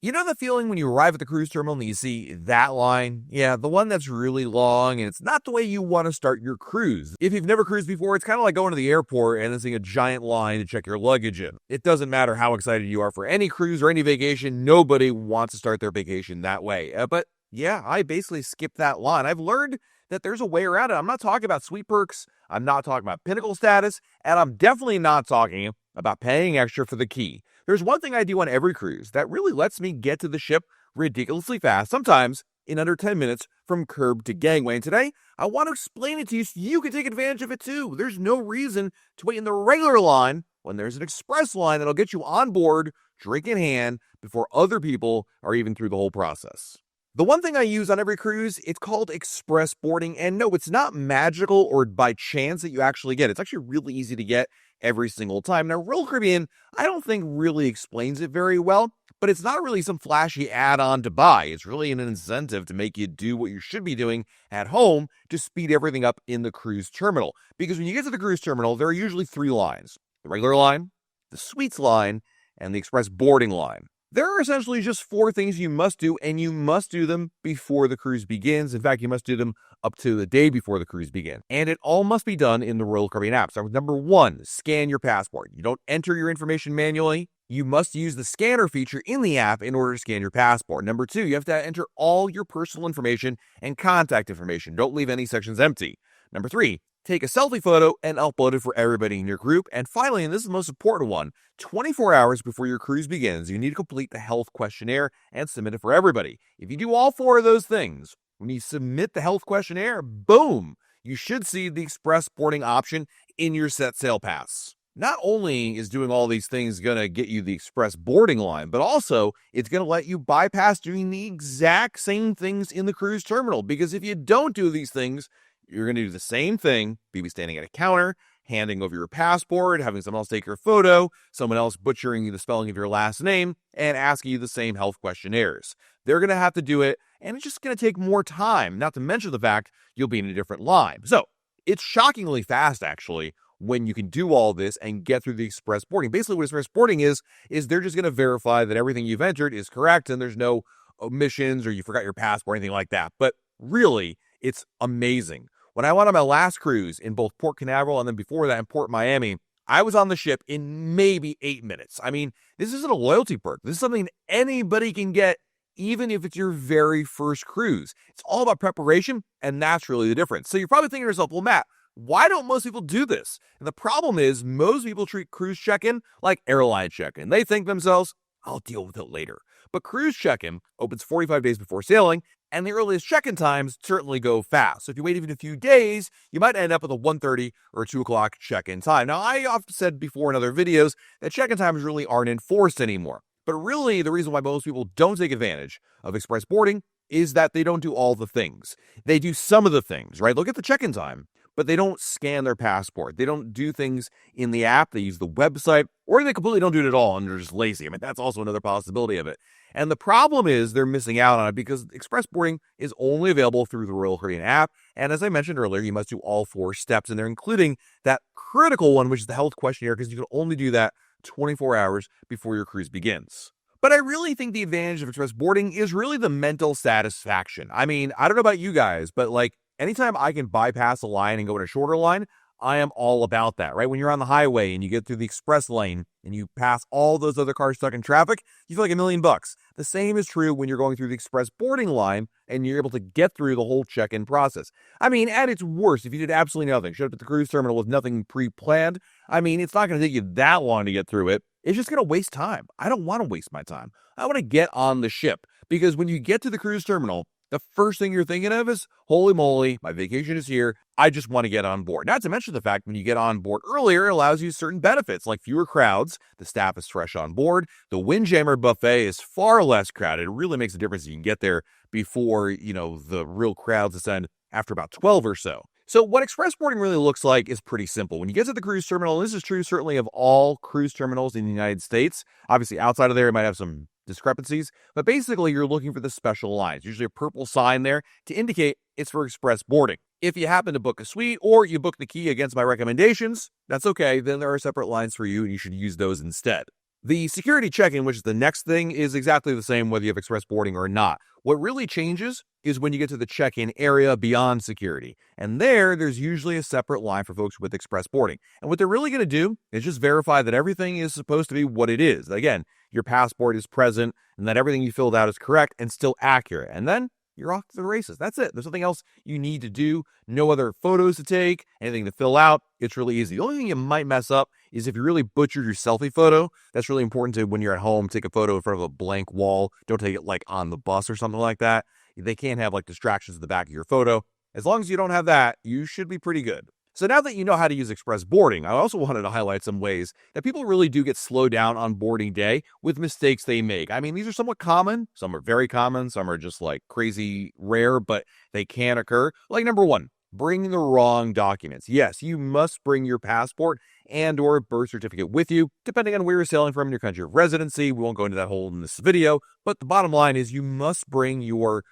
You know the feeling when you arrive at the cruise terminal and you see that line? Yeah, the one that's really long and it's not the way you want to start your cruise. If you've never cruised before, it's kind of like going to the airport and then seeing a giant line to check your luggage in. It doesn't matter how excited you are for any cruise or any vacation, nobody wants to start their vacation that way. But yeah, I basically skipped that line. I've learned that there's a way around it. I'm not talking about sweet perks, I'm not talking about pinnacle status, and I'm definitely not talking about paying extra for the key. There's one thing I do on every cruise that really lets me get to the ship ridiculously fast, sometimes in under 10 minutes from curb to gangway. And today, I want to explain it to you so you can take advantage of it too. There's no reason to wait in the regular line when there's an express line that'll get you on board, drink in hand, before other people are even through the whole process. The one thing I use on every cruise, it's called express boarding. And no, it's not magical or by chance that you actually get it. It's actually really easy to get every single time. Now, Royal Caribbean, I don't think really explains it very well, but it's not really some flashy add-on to buy. It's really an incentive to make you do what you should be doing at home to speed everything up in the cruise terminal. Because when you get to the cruise terminal, there are usually three lines: the regular line, the suites line, and the express boarding line. There are essentially just four things you must do, and you must do them before the cruise begins. In fact, you must do them up to the day before the cruise begins. And it all must be done in the Royal Caribbean app. So number one, scan your passport. You don't enter your information manually. You must use the scanner feature in the app in order to scan your passport. Number two, you have to enter all your personal information and contact information. Don't leave any sections empty. Number three, take a selfie photo and upload it for everybody in your group. And finally, and this is the most important one, 24 hours before your cruise begins, you need to complete the health questionnaire and submit it for everybody. If you do all four of those things, when you submit the health questionnaire, boom, you should see the express boarding option in your set sail pass. Not only is doing all these things going to get you the express boarding line, but also it's going to let you bypass doing the exact same things in the cruise terminal. Because if you don't do these things, you're going to do the same thing, be standing at a counter, handing over your passport, having someone else take your photo, someone else butchering the spelling of your last name, and asking you the same health questionnaires. They're going to have to do it, and it's just going to take more time, not to mention the fact you'll be in a different line. So it's shockingly fast, actually, when you can do all this and get through the express boarding. Basically, what express boarding is they're just going to verify that everything you've entered is correct and there's no omissions or you forgot your passport or anything like that. But really, it's amazing. When I went on my last cruise in both Port Canaveral and then before that in Port Miami, I was on the ship in maybe 8 minutes. I mean, this isn't a loyalty perk. This is something anybody can get, even if it's your very first cruise. It's all about preparation, and that's really the difference. So you're probably thinking to yourself, well, Matt, why don't most people do this? And the problem is most people treat cruise check-in like airline check-in. They think to themselves, I'll deal with it later. But cruise check-in opens 45 days before sailing, and the earliest check-in times certainly go fast. So if you wait even a few days, you might end up with a 1:30 or 2 o'clock check-in time. Now, I often said before in other videos that check-in times really aren't enforced anymore. But really, the reason why most people don't take advantage of express boarding is that they don't do all the things. They do some of the things, right? Look at the check-in time, but they don't scan their passport. They don't do things in the app. They use the website, or they completely don't do it at all and they're just lazy. I mean, that's also another possibility of it. And the problem is they're missing out on it because express boarding is only available through the Royal Caribbean app. And as I mentioned earlier, you must do all four steps in there, including that critical one, which is the health questionnaire, because you can only do that 24 hours before your cruise begins. But I really think the advantage of express boarding is really the mental satisfaction. I mean, I don't know about you guys, but like anytime I can bypass a line and go in a shorter line, I am all about that, right? When you're on the highway and you get through the express lane and you pass all those other cars stuck in traffic, you feel like $1,000,000. The same is true when you're going through the express boarding line and you're able to get through the whole check-in process. I mean, at its worst, if you did absolutely nothing, showed up at the cruise terminal with nothing pre-planned, I mean, it's not going to take you that long to get through it. It's just going to waste time. I don't want to waste my time. I want to get on the ship because when you get to the cruise terminal, the first thing you're thinking of is, holy moly, my vacation is here. I just want to get on board. Not to mention the fact when you get on board earlier, it allows you certain benefits like fewer crowds. The staff is fresh on board. The Windjammer buffet is far less crowded. It really makes a difference if you can get there before, the real crowds descend after about 12 or so. So what express boarding really looks like is pretty simple. When you get to the cruise terminal, and this is true certainly of all cruise terminals in the United States, obviously outside of there, it might have some discrepancies, but basically you're looking for the special lines, usually a purple sign there to indicate it's for express boarding. If you happen to book a suite or you book the key against my recommendations, that's okay. Then there are separate lines for you and you should use those instead. The security check-in, which is the next thing, is exactly the same whether you have express boarding or not. What really changes is when you get to the check-in area beyond security. And there's usually a separate line for folks with express boarding. And what they're really going to do is just verify that everything is supposed to be what it is. Again, your passport is present and that everything you filled out is correct and still accurate. And then you're off to the races. That's it. There's nothing else you need to do. No other photos to take, anything to fill out. It's really easy. The only thing you might mess up is if you really butchered your selfie photo. That's really important to, when you're at home, take a photo in front of a blank wall. Don't take it like on the bus or something like that. They can't have like distractions in the back of your photo. As long as you don't have that, you should be pretty good. So now that you know how to use express boarding, I also wanted to highlight some ways that people really do get slowed down on boarding day with mistakes they make. I mean, these are somewhat common. Some are very common. Some are just like crazy rare, but they can occur. Like number one, bring the wrong documents. Yes, you must bring your passport and or birth certificate with you, depending on where you're sailing from in your country of residency. We won't go into that whole in this video, but the bottom line is you must bring your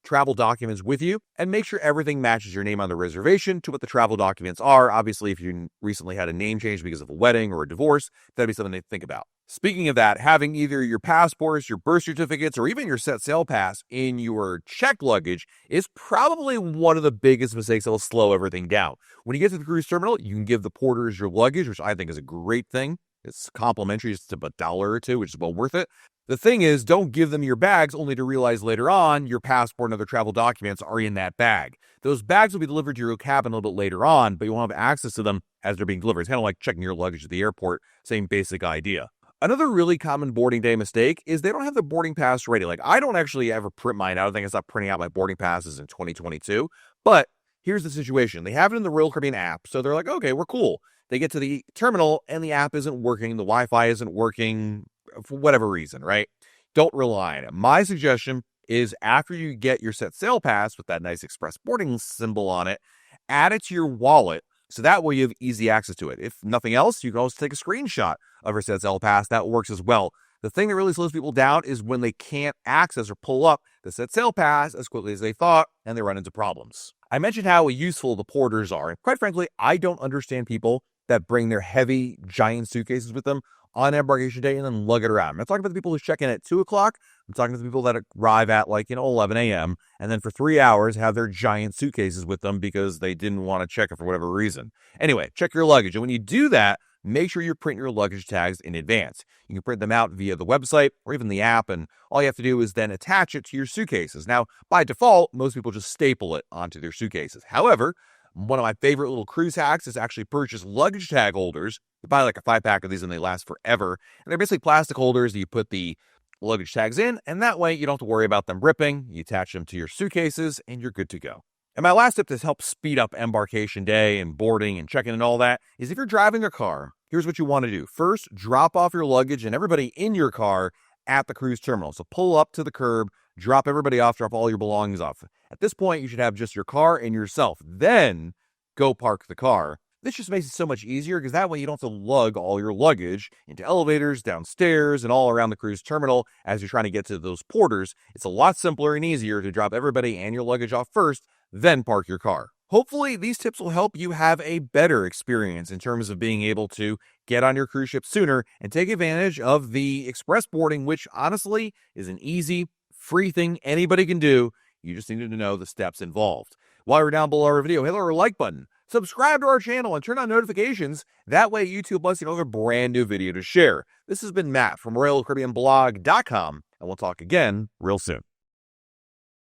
travel documents with you and make sure everything matches your name on the reservation to what the travel documents are. Obviously, if you recently had a name change because of a wedding or a divorce, that'd be something to think about. Speaking of that, having either your passports, your birth certificates, or even your set sail pass in your checked luggage is probably one of the biggest mistakes that will slow everything down. When you get to the cruise terminal, you can give the porters your luggage, which I think is a great thing. It's complimentary, it's about $1 or $2, which is well worth it. The thing is, don't give them your bags only to realize later on your passport and other travel documents are in that bag. Those bags will be delivered to your cabin a little bit later on, but you won't have access to them as they're being delivered. It's kind of like checking your luggage at the airport, same basic idea. Another really common boarding day mistake is they don't have the boarding pass ready. Like, I don't actually ever print mine out. I think I stopped printing out my boarding passes in 2022. But here's the situation. They have it in the Royal Caribbean app, so they're like, okay, we're cool. They get to the terminal and the app isn't working. The Wi-Fi isn't working for whatever reason, right? Don't rely on it. My suggestion is after you get your set sail pass with that nice express boarding symbol on it, add it to your wallet so that way you have easy access to it. If nothing else, you can also take a screenshot of your set sail pass. That works as well. The thing that really slows people down is when they can't access or pull up the set sail pass as quickly as they thought and they run into problems. I mentioned how useful the porters are. And quite frankly, I don't understand people that bring their heavy, giant suitcases with them on embarkation day and then lug it around. I'm not talking about the people who check in at 2 o'clock. I'm talking to the people that arrive at 11 a.m. and then for 3 hours have their giant suitcases with them because they didn't want to check it for whatever reason. Anyway, check your luggage. And when you do that, make sure you print your luggage tags in advance. You can print them out via the website or even the app, and all you have to do is then attach it to your suitcases. Now, by default, most people just staple it onto their suitcases. However, one of my favorite little cruise hacks is actually purchase luggage tag holders. You buy like a 5-pack of these and they last forever. And they're basically plastic holders that you put the luggage tags in, and that way you don't have to worry about them ripping. You attach them to your suitcases and you're good to go. And my last tip to help speed up embarkation day and boarding and check-in and all that is if you're driving a car, here's what you want to do. First, drop off your luggage and everybody in your car at the cruise terminal. So pull up to the curb, drop everybody off, drop all your belongings off. At this point, you should have just your car and yourself. Then go park the car. This just makes it so much easier because that way you don't have to lug all your luggage into elevators, downstairs, and all around the cruise terminal as you're trying to get to those porters. It's a lot simpler and easier to drop everybody and your luggage off first, then park your car. Hopefully, these tips will help you have a better experience in terms of being able to get on your cruise ship sooner and take advantage of the express boarding, which honestly is an easy, free thing anybody can do. You just need to know the steps involved. While you're down below our video, hit our like button, subscribe to our channel, and turn on notifications. That way YouTube lets you know a brand new video to share. This has been Matt from RoyalCaribbeanBlog.com, and we'll talk again real soon.